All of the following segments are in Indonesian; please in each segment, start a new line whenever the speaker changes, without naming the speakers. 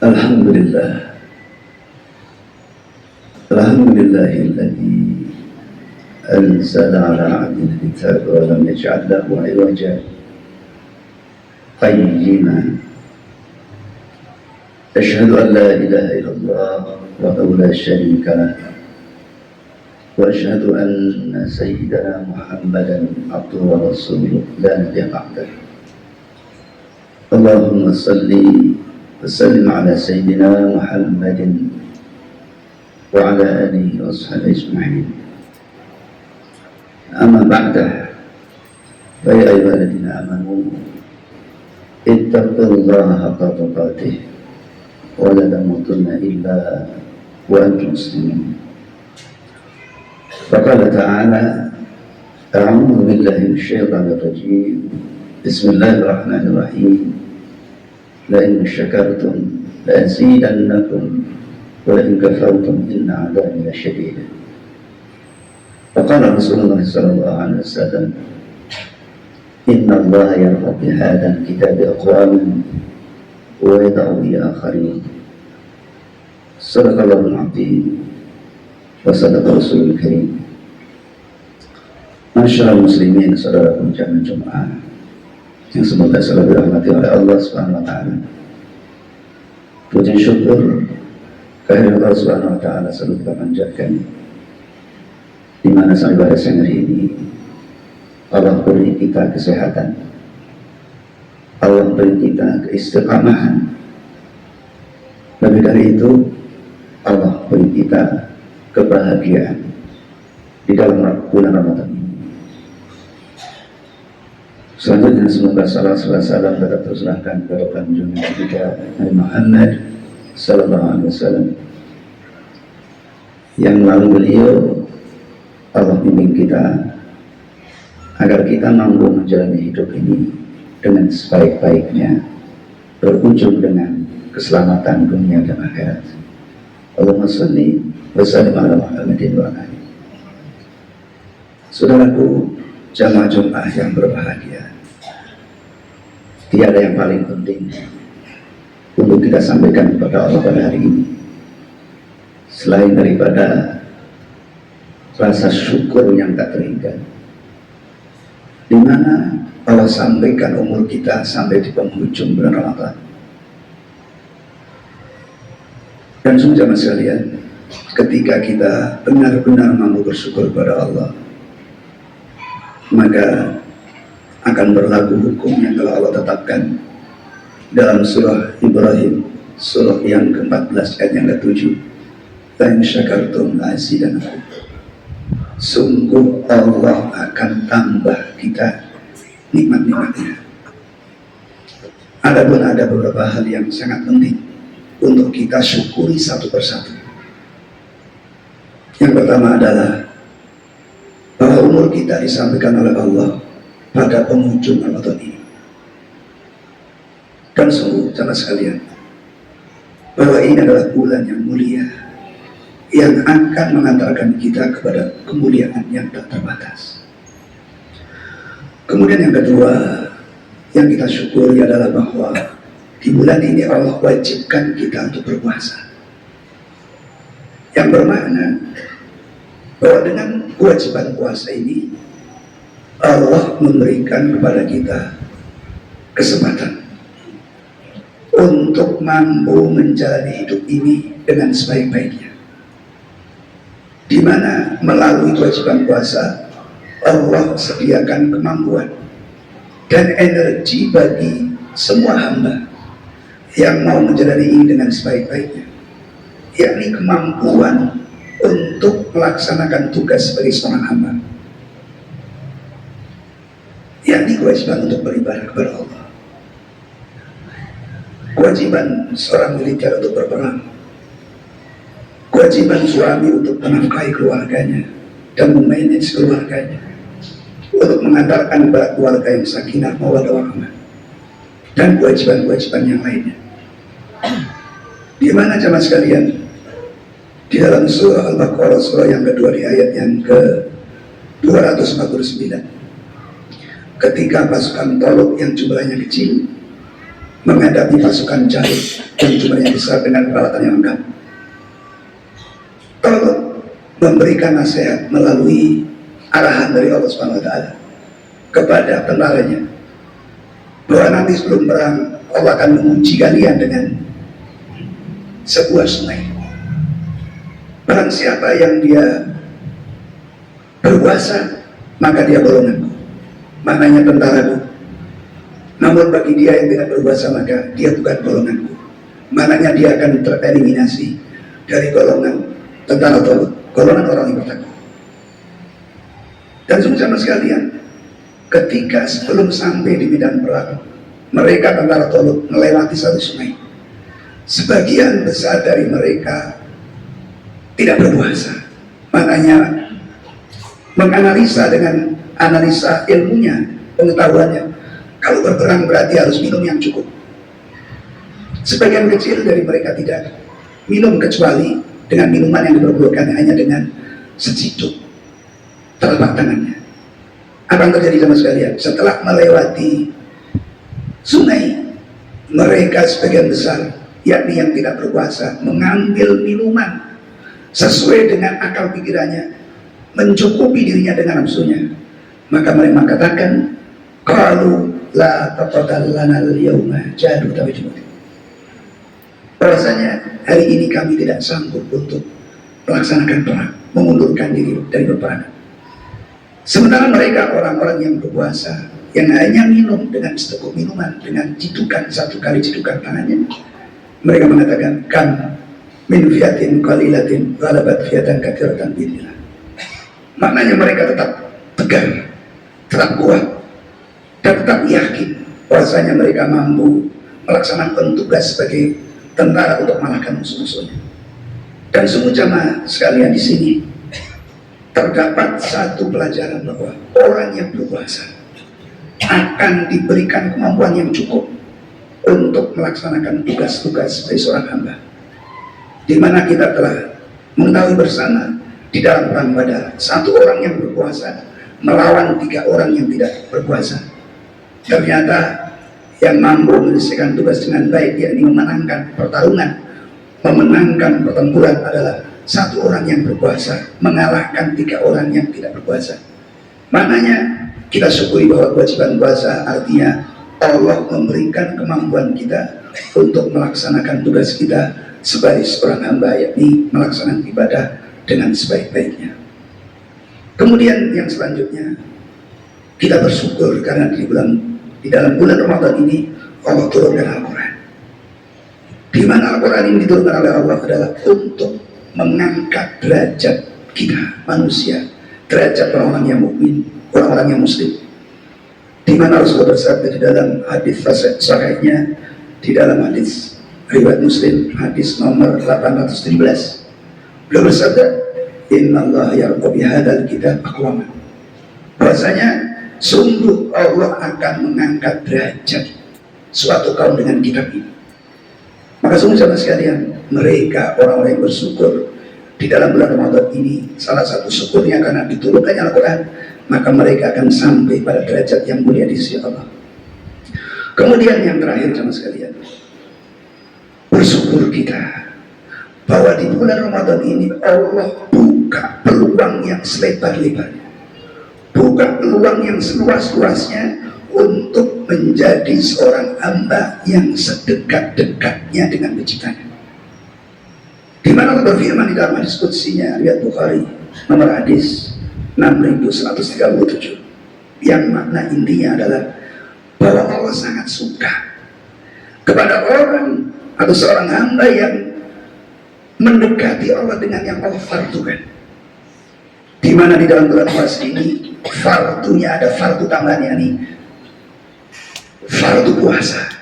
Alhamdulillah, alhamdulillahilladzi anzala ala abdihi al-kitaba wa lam yaj'al lahu 'iwaja qayyiman. Asyhadu an la ilaha illallah wahdahu la syarika lah wa asyhadu anna sayyidana Muhammadan abduhu wa rasuluhu la nabiyya ba'dah. Allahumma salli wa sallim ala sayyidina Muhammadin wa ala alihi wa sahbihi ajma'in. Amma ba'dah, fa ya ayyuhalladzina amanu ittaqullaha haqqa tuqatih wa la tamutunna illa wa antum muslimun. Faqala ta'ala, a'udzu billahi minasyaitonir rajim. Bismillahirrahmanirrahim. La in syakartum la azidannakum wa la in kafartum inna 'adzabi lasyadid. Faqala Rasulullah sallallahu alaihi wasallam, inna Allah yarfa'u bi hadzal kitabi aqwaman wa yad'u bi akharin. Sadaqallahul 'azim wa sadaqa Rasulul Karim. Masyaallah muslimin, saudaraku jamaah Jumat yang semoga selalu dirahmati oleh Allah Subhanahu wa taala. Puji syukur kehadirat Allah Subhanahu wa taala selalu kita panjatkan di mana sampai pada siang hari ini Allah beri kita kesehatan, Allah beri kita keistiqamahan. Lebih dari itu, Allah beri kita kebahagiaan di dalam bulan Ramadan ini. Selanjutnya semoga salam tetap tercurahkan kepada junjungan kita Nabi Muhammad sallallahu alaihi wasallam, yang melalui beliau Allah bimbing kita agar kita mampu menjalani hidup ini dengan sebaik-baiknya, berujung dengan keselamatan dunia dan akhirat. Allahumma shalli wa sallim ala Muhammadin wa alihi. Saudaraku jamaah Jumat yang berbahagia, tiada yang paling penting untuk kita sampaikan kepada Allah pada hari ini selain daripada rasa syukur yang tak terhingga, di mana Allah sampaikan umur kita sampai di penghujung bulan Ramadan. Dan semua jamaah sekalian, ketika kita benar-benar mampu bersyukur kepada Allah, maka akan berlaku hukum yang telah Allah tetapkan dalam surah Ibrahim, surah yang ke-14 ayat yang ke-7. La in syakartum la azidannakum. Sungguh Allah akan tambah kita nikmat-nikmatnya. Adapun ada beberapa hal yang sangat penting untuk kita syukuri satu persatu. Yang pertama adalah bahwa umur kita disampaikan oleh Allah pada penghujung Ramadan ini. Dan sungguh jamaah sekalian, bahwa ini adalah bulan yang mulia yang akan mengantarkan kita kepada kemuliaan yang tak terbatas. Kemudian yang kedua yang kita syukuri adalah bahwa di bulan ini Allah wajibkan kita untuk berpuasa, yang bermakna bahwa dengan kewajiban puasa ini Allah memberikan kepada kita kesempatan untuk mampu menjalani hidup ini dengan sebaik-baiknya, di mana melalui kewajiban puasa Allah sediakan kemampuan dan energi bagi semua hamba yang mau menjalani ini dengan sebaik-baiknya, yakni kemampuan untuk melaksanakan tugas sebagai seorang hamba, yakni kewajiban untuk beribadah kepada Allah, kewajiban seorang militer untuk berperang, kewajiban suami untuk menafkahi keluarganya dan memanage keluarganya, untuk mengantarkan keluarga yang sakinah mawaddah warahmah, dan kewajiban-kewajiban yang lainnya. Di mana jamaah sekalian, di dalam surah Al-Baqarah, surah yang kedua di ayat yang ke-249, ketika pasukan Talut yang jumlahnya kecil menghadapi pasukan jahat yang jumlahnya besar dengan peralatan yang lengkap. Tolong memberikan nasihat melalui arahan dari Allah Subhanahu wa taala kepada tentaranya bahwa nanti sebelum perang Allah akan menguji kalian dengan sebuah sungai. Barang siapa yang dia berpuasa, maka dia golonganku, maknanya tentaraku. Namun bagi dia yang tidak berpuasa, maka dia bukan golonganku, maknanya dia akan tereliminasi dari golongan tentara Talut, golongan orang yang bertakwa. Dan sama sekalian, ketika sebelum sampai di medan perang, mereka tentara Talut melewati satu sungai. Sebagian besar dari mereka tidak berpuasa, maknanya menganalisa dengan analisa ilmunya, pengetahuannya, kalau berperang berarti harus minum yang cukup. Sebagian kecil dari mereka tidak minum kecuali dengan minuman yang diperbolehkan hanya dengan secicuk telapak tangannya. Apa yang terjadi sama sekalian? Setelah melewati sungai, mereka sebagian besar, yakni yang tidak berpuasa, mengambil minuman sesuai dengan akal pikirannya, mencukupi dirinya dengan nafsunya. Maka mereka mengatakan, qalu la taqaddallana al-yawma jadu tawajjud. Bahwasanya hari ini kami tidak sanggup untuk melaksanakan perang, mengundurkan diri dari peperangan. Sementara mereka orang-orang yang berpuasa, yang hanya minum dengan seteguk minuman, dengan cidukan, satu kali cidukan tangannya, mereka mengatakan, kan min fiatin qalilatin ghalabat fiatan katsiratan bi'idznillah. Maknanya mereka tetap tegar, tetap kuat, dan tetap yakin bahwasanya mereka mampu melaksanakan tugas sebagai tentara untuk mengalahkan musuh-musuhnya. Dan semua jamaah sekalian di sini, terdapat satu pelajaran bahwa orang yang berpuasa akan diberikan kemampuan yang cukup untuk melaksanakan tugas-tugas sebagai seorang hamba, di mana kita telah mengetahui bersama di dalam perang Badar, satu orang yang berpuasa melawan 3 orang yang tidak berpuasa. Ternyata yang mampu menyelesaikan tugas dengan baik, yakni memenangkan pertarungan, memenangkan pertempuran adalah satu orang yang berpuasa, mengalahkan 3 orang yang tidak berpuasa. Maknanya kita syukuri bahwa kewajiban puasa artinya Allah memberikan kemampuan kita untuk melaksanakan tugas kita sebagai seorang hamba, yakni melaksanakan ibadah dengan sebaik-baiknya. Kemudian yang selanjutnya, kita bersyukur karena di dalam bulan Ramadan ini Allah turunkan Al-Quran. Di mana Al-Quran ini diturunkan oleh Allah adalah untuk mengangkat derajat kita manusia, derajat orang-orang yang mukmin, orang-orang yang muslim. Di mana Rasulullah bersabda di dalam hadis sahihnya, di dalam hadis riwayat Muslim, hadis nomor 817, beliau bersabda, innallaha yarda bihadzal kitab aqwaman. Bahwasanya sungguh Allah akan mengangkat derajat suatu kaum dengan kitab ini. Maka sungguh sahabat sekalian, mereka orang-orang yang bersyukur di dalam bulan Ramadan ini, salah satu syukurnya karena diturunkannya Al-Quran, maka mereka akan sampai pada derajat yang mulia di sisi Allah. Kemudian yang terakhir sahabat sekalian, bersyukur kita bahwa di bulan Ramadan ini Allah buka peluang yang selebar-lebarnya, buka peluang yang seluas-luasnya untuk menjadi seorang hamba yang sedekat-dekatnya dengan penciptanya. Di mana Allah berfirman di dalam hadis qudsinya, riwayat Bukhari nomor hadis 6137, yang makna intinya adalah bahwa Allah sangat suka kepada orang atau seorang hamba yang mendekati Allah dengan yang Allah fardukan. Di mana di dalam bulan puasa ini fardunya ada fardu tambahan, yakni fardu puasa,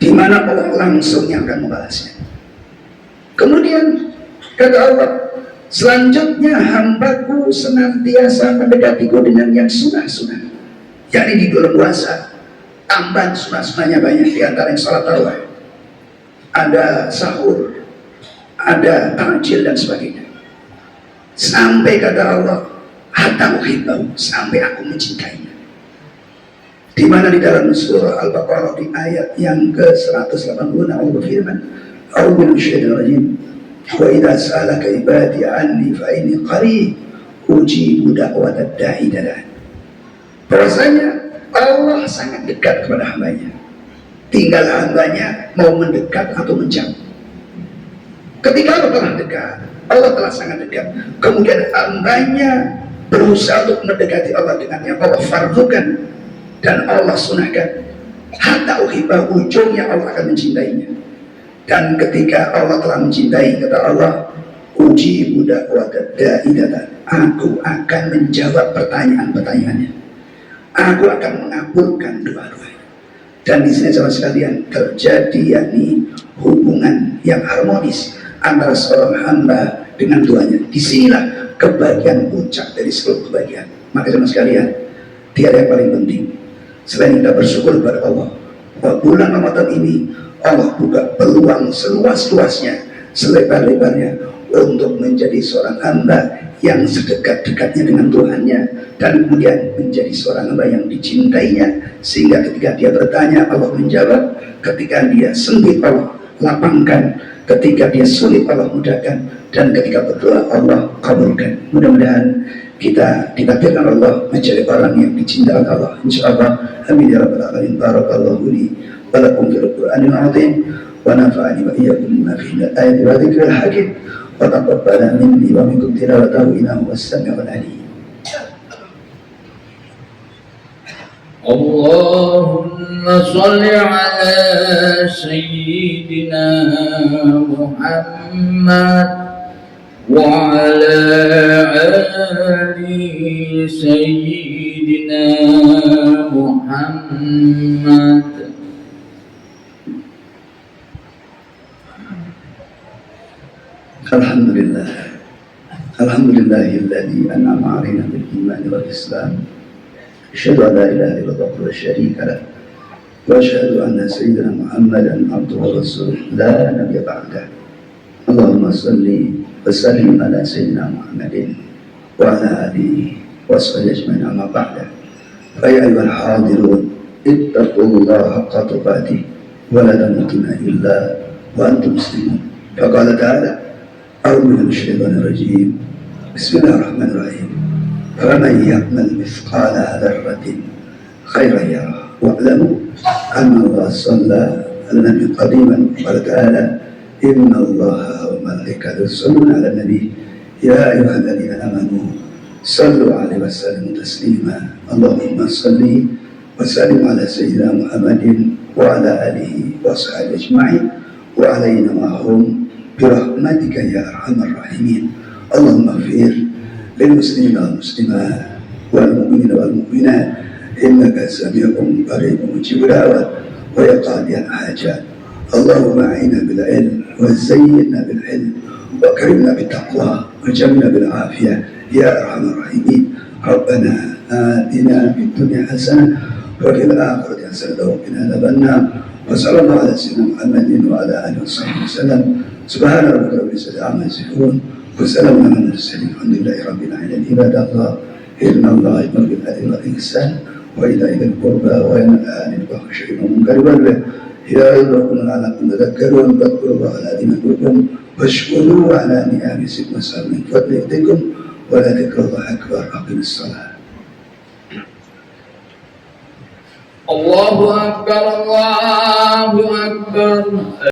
di mana Allah langsung yang akan membalasnya. Kemudian kata Allah, selanjutnya hambaku senantiasa mendekatiku dengan yang sunah-sunah, yakni di bulan puasa tambahan sunah-sunahnya banyak, di antara yang salat tarawih, ada sahur, ada takjil dan sebagainya. Sampai kata Allah, hatta uhibbahu, sampai aku mencintainya. di mana di dalam surah Al-Baqarah di ayat yang ke-180 Allah berfirman, "A'udzu minasyaitonir rajim. Wa idza sa'alaka ibadi 'anni fa inni qarib ujibu da'watad da'i dadan." Bahwasanya Allah sangat dekat kepada hambanya. Tinggal hambanya mau mendekat atau menjauh. Ketika Allah telah dekat, Allah telah sangat dekat, kemudian hambanya berusaha untuk mendekati Allah dengan yang Allah fardukan dan Allah sunahkan, hatta uhibah, ujungnya Allah akan mencintainya. Dan ketika Allah telah mencintai, kata Allah, uji budak da'i dadan, aku akan menjawab pertanyaan-pertanyaannya, aku akan mengabulkan doa-doa. Dan di sini sama sekalian terjadi yakni hubungan yang harmonis antara seorang hamba dengan Tuhannya. Disinilah kebahagiaan puncak dari seluruh kebahagiaan. Maka sama sekalian, tiada yang paling penting selain kita bersyukur kepada Allah bahwa bulan Ramadan ini Allah buka peluang seluas-luasnya, selebar-lebarnya untuk menjadi seorang hamba yang sedekat-dekatnya dengan Tuhannya, dan kemudian menjadi seorang hamba yang dicintainya, sehingga ketika dia bertanya Allah menjawab, ketika dia sempit Allah lapangkan, ketika dia sulit Allah mudahkan, dan ketika berdoa Allah kabulkan. Mudah-mudahan kita ditakdirkan Allah menjadi orang yang dicintai Allah, insyaallah. Amin ya rabbal alamin. Barakallahu li wa lakum fil Qur'anil azim wa nafa'ani wa iyyakum bima fihi min al-ayati wa dzikril hakim wa taqabbala minni wa minkum tilawatahu innahu was-sami'ul 'alim.
Allahumma shalli ala sayyidina Muhammad wa ala ali sayyidina Muhammad.
Alhamdulillah, alhamdulillahilladzi an'ama 'alaina bil iman wal islam. Asyhadu an la ilaha illallah wa syarika lah wa asyhadu anna sayyidina Muhammadan abduhu wa rasuluh la nabiyya ba'dah. Allahumma shalli wa sallim ala sayyidina Muhammadin wa ala alihi wa sahbihi ajma'in, amma ba'da. Fa ya ayyuhal hadirun ittaqullaha haqqa tuqatih wa la tamutunna illa wa antum muslimun. Faqala ta'ala, a'udzu billahi minasyaitonir rajim. Bismillahirrahmanirrahim. فمن يعمل مثقال ذرة خيرا يره واعلموا أن الله صلى على النبي قديما. قال تعالى إن الله وملائكته يصلون على النبي يا أيها الذين آمنوا صلوا عليه وسلموا تسليما. اللهم صل وسلم على سيدنا محمد وعلى آله وصحبه أجمعين وعلينا معهم برحمتك يا أرحم الراحمين. اللهم اغفر للمسلمين والمسلمات والمؤمنين والمؤمنات إنك سميع قريب مجيب الدعوات ويا قاضي الحاجات. اللهم أعنا بالعلم وزينا بالعلم وكرمنا بالتقوى وجملنا بالعافية يا أرحم الراحمين. ربنا آتنا في الدنيا حسنة وفي الآخرة حسنة وقنا عذاب النار. وصلى الله على سيدنا محمد وعلى آله وصحبه وسلم. سبحان ربك رب العزة عما يصفون وسلام على المرسلين الحمد لله رب العالمين. عباد الله إن الله يأمر بالعدل والإحسان وإيتاء ذي القربى وينهى عن الفحشاء والمنكر والبغي يعظكم لعلكم تذكرون. فاذكروا الله العظيم يذكركم واشكروه على نعمه واسألوا من فضل يؤتكم ولذكر الله أكبر. أقم الصلاة.
Allahu Akbar, Allahu Akbar.